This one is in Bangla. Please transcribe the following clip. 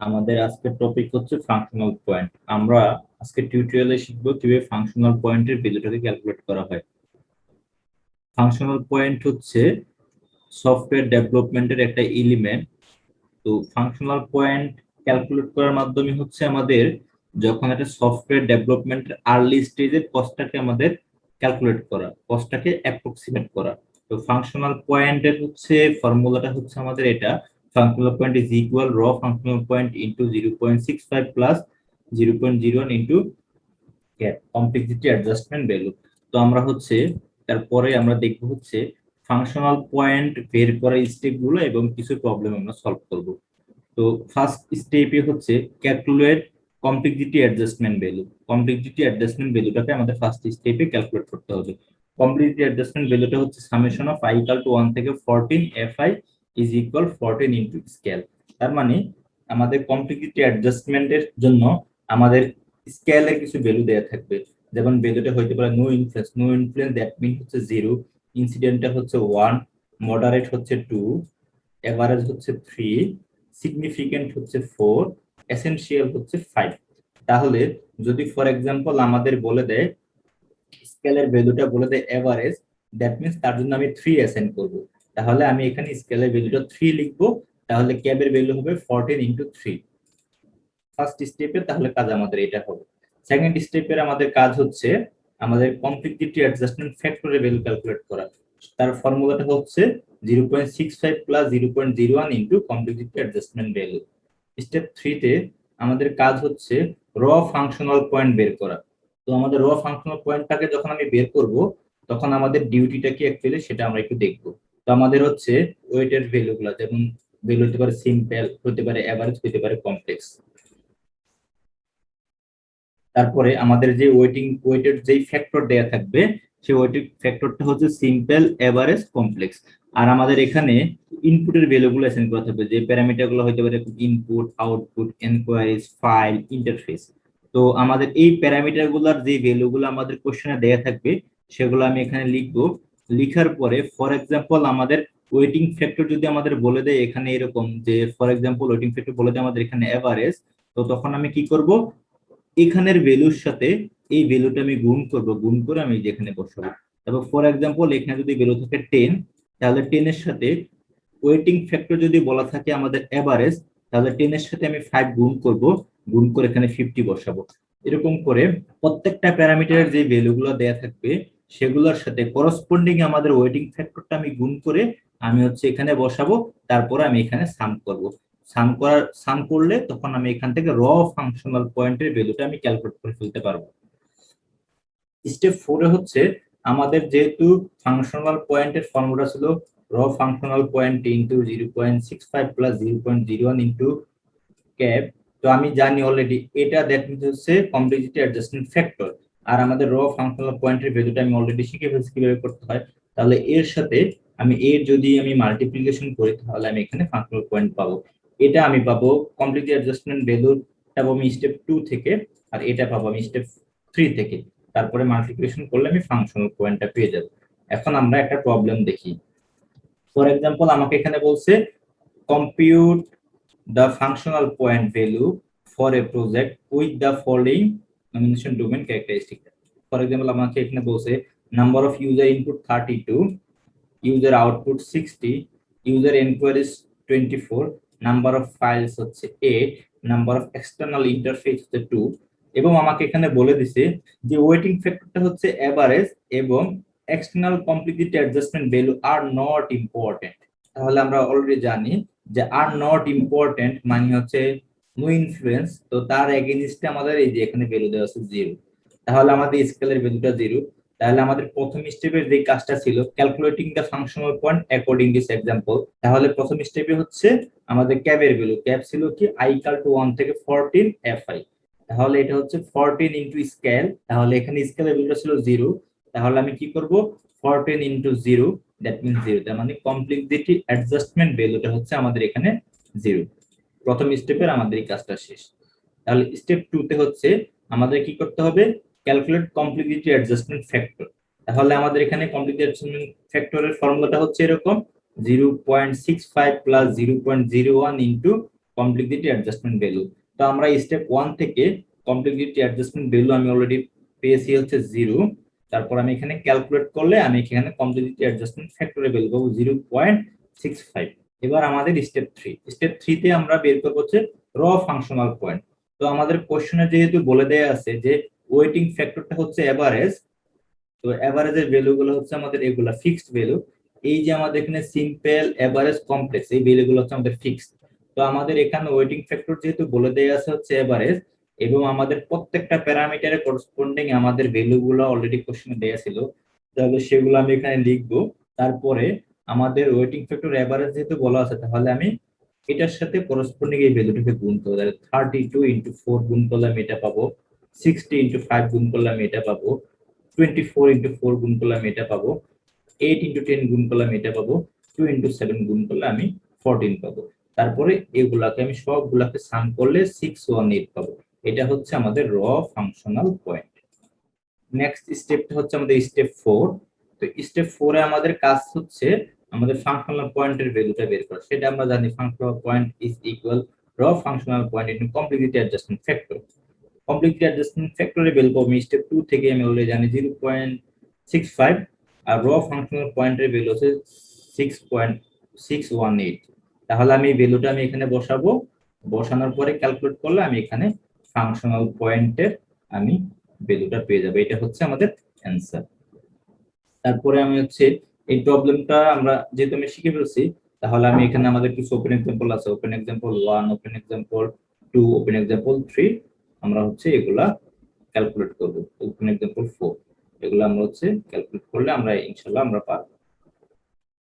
আমাদের আজকের টপিক হচ্ছে ফাংশনাল পয়েন্ট। আমরা আজকে টিউটোরিয়ালে শিখব কিভাবে ফাংশনাল পয়েন্টের ভ্যালুটাকে ক্যালকুলেট করা হয়। ফাংশনাল পয়েন্ট হচ্ছে সফটওয়্যার ডেভেলপমেন্টের একটা এলিমেন্ট। তো ফাংশনাল পয়েন্ট ক্যালকুলেট করার মাধ্যমে হচ্ছে আমাদের যখন একটা সফটওয়্যার ডেভেলপমেন্টের আর্লি স্টেজের কস্টটাকে আমাদের ক্যালকুলেট করা, কস্টটাকে অ্যাপ্রক্সিমেট করা। তো ফাংশনাল পয়েন্টের হচ্ছে ফর্মুলাটা হচ্ছে আমাদের এটা, ফাংশনাল পয়েন্ট ইজ ইকুয়াল র functional point into 0.65 plus 0.01 into complexity adjustment value. তো আমরা হচ্ছে তারপরে আমরা দেখব হচ্ছে ফাংশনাল পয়েন্ট বের করার স্টেপগুলো এবং কিছু প্রবলেম আমরা সলভ করব। তো ফার্স্ট স্টেপে হচ্ছে calculate complexity adjustment value. Complexity adjustment ভ্যালুটাকে আমাদের ফার্স্ট স্টেপে ক্যালকুলেট করতে হবে। কমপ্লেক্সিটি অ্যাডজাস্টমেন্ট ভ্যালুটা হচ্ছে summation of i equal to 1 থেকে 14 fi is equal 14 into scale. তার মানে আমাদের কমপ্লেক্সিটি অ্যাডজাস্টমেন্টের জন্য আমাদের স্কেলের কিছু ভ্যালু দেয়া থাকবে, যেমন ভ্যালুটা হইতে পারে নো ইনফ্লুয়েন্স দ্যাট মিন হচ্ছে 0, ইনসিডেন্টটা হচ্ছে 1, মডারেট হচ্ছে 2, এভারেজ হচ্ছে 3, সিগনিফিকেন্ট হচ্ছে 4, এসেনশিয়াল হচ্ছে 5। তাহলে যদি ফর এক্সাম্পল আমাদের বলে দেয় স্কেলের ভ্যালুটা বলে দেয় এভারেজ, দ্যাট মিন্স তার জন্য আমি 3 অ্যাসাইন করব। তাহলে আমি এখানে স্কেলের ভ্যালুটা 3 লিখবো, তাহলে ক্যাবের ভ্যালু হবে 14 ইনটু 3। ফার্স্ট স্টেপে তাহলে কাজ আমাদের এটা হবে। সেকেন্ড স্টেপের আমাদের কাজ হচ্ছে আমাদের কমপ্লেক্সিটি অ্যাডজাস্টমেন্ট ফ্যাক্টরের ভ্যালু ক্যালকুলেট করা। তার ফর্মুলাটা হচ্ছে 0.65 plus 0.01 into complexity adjustment value. Step 3 তে আমাদের কাজ হচ্ছে র ফাংশনাল পয়েন্ট বের করা। তো আমাদের র ফাংশনাল পয়েন্টটাকে যখন আমি বের করব তখন আমাদের ডিউটিটা কি অ্যাকচুয়ালি সেটা আমরা একটু দেখব। তো আমাদের হচ্ছে ওয়েটের ভ্যালুগুলো, যেমন ভ্যালু হতে পারে সিম্পল, হতে পারে এভারেজ, হতে পারে কমপ্লেক্স। তারপরে আমাদের যে ওয়েটের যেই ফ্যাক্টর দেয়া থাকবে সেই ওয়েটের ফ্যাক্টরটা হচ্ছে সিম্পল, এভারেজ, কমপ্লেক্স। আর আমাদের এখানে ইনপুটের ভ্যালুগুলো অ্যাসাইন করা থাকবে, যে প্যারামিটারগুলো হতে পারে ইনপুট, আউটপুট, এনকোয়ারিজ, ফাইল, ইন্টারফেস। তো আমাদের এই প্যারামিটারগুলোর যে ভ্যালুগুলো আমাদের কোশ্চেনে দেয়া থাকবে সেগুলো আমি এখানে লিখবো। লিখার পরে ফর এক্সাম্পল আমাদের ওয়েটিং ফ্যাক্টর যদি আমাদের বলে দেয় এখানে এরকম, যে ফর এক্সাম্পল ওয়েটিং ফ্যাক্টর বলে দেয় আমাদের এখানে এভারেজ, তো তখন আমি কি করব, এখানের ভ্যালুর সাথে এই ভ্যালুটা আমি গুণ করব, গুণ করে আমি যেখানে বসাবো। তারপর ফর এক্সাম্পল এখানে যদি ভ্যালু থাকে 10, তাহলে 10 এর সাথে ওয়েটিং ফ্যাক্টর যদি বলা থাকে আমাদের এভারেজ, তাহলে 10 এর সাথে আমি 5 গুণ করব, গুণ করে এখানে 50 বসাবো। এরকম করে প্রত্যেকটা প্যারামিটারের যে ভ্যালুগুলো দেয়া থাকবে সেগুলোর সাথে করসপন্ডিং আমাদের ওয়েটিং ফ্যাক্টরটা আমি গুণ করে আমি হচ্ছে এখানে বসাবো। তারপরে আমি এখানে সাম করব। সাম করলে তখন আমি এখান থেকে র ফাংশনাল পয়েন্টের ভ্যালুটা আমি ক্যালকুলেট করে ফেলতে পারবো। স্টেপ 4 এ হচ্ছে আমাদের যেহেতু ফাংশনাল পয়েন্টের ফর্মুলা ছিল র functional point into 0.65 plus 0.01 into cap, তো আমি জানি অলরেডি এটা দ্যাট মিন্স হচ্ছে কমপ্লেক্সিটি অ্যাডজাস্টমেন্ট ফ্যাক্টর। আর আমাদের র ফাংশনাল পয়েন্টের ভ্যালুটা আমি অলরেডি শিখে ফেলছি কিভাবে করতে হয়। তাহলে এর সাথে আমি যদি আমি মাল্টিপ্লিকেশন করি তাহলে আমি এখানে ফাংশনাল পয়েন্ট পাবো। এটা আমি পাবো কমপ্লেক্সিটি অ্যাডজাস্টমেন্ট ভ্যালুটা পাবো আমি স্টেপ 2 থেকে, আর এটা পাবো আমি স্টেপ 3 থেকে। তারপরে মাল্টিপ্লিকেশন করলে আমি ফাংশনাল পয়েন্টটা পেয়ে যাব। এখন আমরা একটা প্রবলেম দেখি। ফর এক্সাম্পল আমাকে এখানে বলছে compute the functional point value for a project with the following nomination domain characteristic. For example আমাকে এখানে বলছে number of user input 32, user output 60, user enquiries 24, number of files হচ্ছে 8, number of external interface হচ্ছে 2, এবং আমাকে এখানে বলে দিছে যে ওয়েটিং ফ্যাক্টরটা হচ্ছে এভারেজ এবং external complexity adjustment value are not important. তাহলে আমরা অলরেডি জানি যে আর নট ইম্পর্টেন্ট মানে হচ্ছে নো ইনফ্লুয়েন্স, তো তার এগেইনস্টে আমাদের এই যে এখানে ভ্যালু দেওয়া আছে 0। তাহলে আমাদের স্কেলের ভ্যালুটা 0। তাহলে আমাদের প্রথম স্টেপের যে কাজটা ছিল calculating the functional point according this example, তাহলে প্রথম স্টেপে হচ্ছে আমাদের ক্যাবের ভ্যালু, ক্যাব ছিল কি i ইকুয়াল টু 1 থেকে 14 fi। তাহলে এটা হচ্ছে 14 ইনটু স্কেল, তাহলে এখানে স্কেলের ভ্যালুটা ছিল 0। তাহলে আমি কি করব, 14 ইনটু 0 দ্যাট মিন্স 0, তার মানে কমপ্লেক্সিটি অ্যাডজাস্টমেন্ট ভ্যালুটা হচ্ছে আমাদের এখানে 0। প্রথম স্টেপের আমাদের এই কাজটা শেষ। তাহলে স্টেপ 2 তে হচ্ছে আমাদের কি করতে হবে, ক্যালকুলেট কমপ্লেক্সিটি অ্যাডজাস্টমেন্ট ফ্যাক্টর। তাহলে আমাদের এখানে কমপ্লেক্সিটি অ্যাডজাস্টমেন্ট ফ্যাক্টরের ফর্মুলাটা হচ্ছে এরকম 0.65 plus 0.01 into complexity adjustment value. তো আমরা স্টেপ 1 থেকে কমপ্লেক্সিটি অ্যাডজাস্টমেন্ট ভ্যালু আমি অলরেডি পেয়েছি হচ্ছে 0। তারপর আমি এখানে ক্যালকুলেট করলে আমি এখানে কমপ্লেক্সিটি অ্যাডজাস্টমেন্ট ফ্যাক্টরের ভ্যালু পাবো 0.65। এবার আমাদের স্টেপ 3 তে আমরা বের করব হচ্ছে র ফাংশনাল পয়েন্ট। তো আমাদের কোশ্চেনে যেহেতু বলে দেয়া আছে যে ওয়েটিং ফ্যাক্টরটা হচ্ছে এভারেজ, তো এভারেজের ভ্যালুগুলো হচ্ছে আমাদের এগুলা ফিক্সড ভ্যালু। এই যে আমাদের এখানে সিম্পল, এভারেজ, কমপ্লেক্স, এই ভ্যালুগুলো হচ্ছে আমাদের ফিক্সড। তো আমাদের এখানে ওয়েটিং ফ্যাক্টর যেহেতু বলে দেয়া আছে হচ্ছে এভারেজ, এবং আমাদের প্রত্যেকটা প্যারামিটারে করসপন্ডিং আমাদের ভ্যালুগুলো অলরেডি কোশ্চেনে দেয়া ছিল, তাহলে সেগুলো আমি এখানে লিখবো। তারপরে আমাদের ওয়েটিং ফ্যাক্টর এভারেজ যেহেতু বলা আছে, তাহলে আমি এটার সাথে করসপন্ডিং এই ভ্যালুটাকে গুণ করব। তাহলে 32 ইনটু 4 গুণ করলে আমি এটা পাবো, 60 ইনটু 5 গুণ করলে আমি এটা পাবো, 24 ইনটু 4 গুণ করলে আমি এটা পাবো, 8 ইনটু 10 গুণ করলে আমি এটা পাবো, 2 ইনটু 7 গুণ করলে আমি 14 পাবো। তারপরে এগুলাকে আমি সবগুলাকে সাম করলে 618 পাবো। এটা হচ্ছে আমাদের র ফাংশনাল পয়েন্ট। নেক্সট স্টেপটা হচ্ছে আমাদের স্টেপ 4। তো স্টেপ 4 এ আমাদের কাজ হচ্ছে আমাদের ফাংশনাল পয়েন্টের ভ্যালুটা বের করা। সেটা আমরা জানি ফাংশনাল পয়েন্ট ইজ ইকুয়াল র functional point into complexity adjustment factor. Complexity adjustment ফ্যাক্টরের ভ্যালু পাবো আমি স্টেপ 2 থেকে আমি অলরেডি জানি 0.65, আর র ফাংশনাল পয়েন্টের ভ্যালু হচ্ছে 6.618। তাহলে আমি এই ভ্যালুটা আমি এখানে বসাবো, বসানোর পরে ক্যালকুলেট করলে আমি এখানে ফাংশনাল পয়েন্টের আমি ভ্যালুটা পেয়ে যাবো। এটা হচ্ছে আমাদের অ্যান্সার। তারপরে আমি হচ্ছে এই প্রবলেমটা আমরা যেহেতু আমি শিখে ফেলছি, তাহলে আমি এখানে আমাদের কিছু ওপেন এক্সাম্পল আছে, open example 1, open example 2, open example 3, আমরা হচ্ছে এগুলা ক্যালকুলেট করব। ওপেন এক্সাম্পল 4, এগুলো আমরা হচ্ছে ক্যালকুলেট করলে আমরা ইনশাআল্লাহ আমরা পারবো।